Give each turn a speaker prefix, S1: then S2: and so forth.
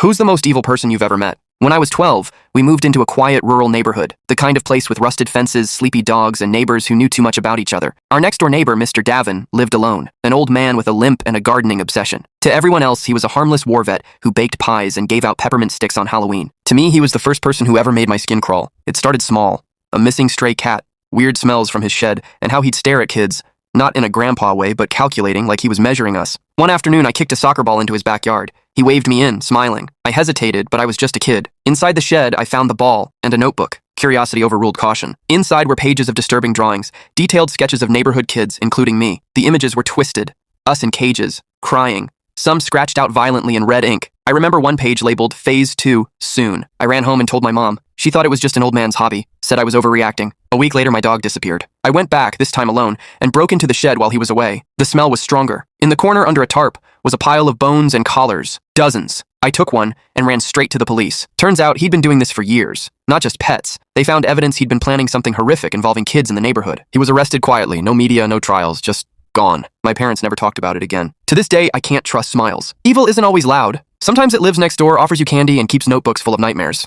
S1: Who's the most evil person you've ever met? When I was 12, we moved into a quiet rural neighborhood, the kind of place with rusted fences, sleepy dogs, and neighbors who knew too much about each other. Our next-door neighbor, Mr. Davin, lived alone, an old man with a limp and a gardening obsession. To everyone else, he was a harmless war vet who baked pies and gave out peppermint sticks on Halloween. To me, he was the first person who ever made my skin crawl. It started small. A missing stray cat, weird smells from his shed, and how he'd stare at kids, not in a grandpa way, but calculating like he was measuring us. One afternoon, I kicked a soccer ball into his backyard. He waved me in, smiling. I hesitated, but I was just a kid. Inside the shed, I found the ball and a notebook. Curiosity overruled caution. Inside were pages of disturbing drawings, detailed sketches of neighborhood kids, including me. The images were twisted. Us in cages, crying. Some scratched out violently in red ink. I remember one page labeled Phase 2, soon. I ran home and told my mom. She thought it was just an old man's hobby, said I was overreacting. A week later, my dog disappeared. I went back, this time alone, and broke into the shed while he was away. The smell was stronger. In the corner under a tarp was a pile of bones and collars. Dozens. I took one and ran straight to the police. Turns out he'd been doing this for years. Not just pets. They found evidence he'd been planning something horrific involving kids in the neighborhood. He was arrested quietly, no media, no trials, just gone. My parents never talked about it again. To this day, I can't trust Smiles. Evil isn't always loud. Sometimes it lives next door, offers you candy, and keeps notebooks full of nightmares.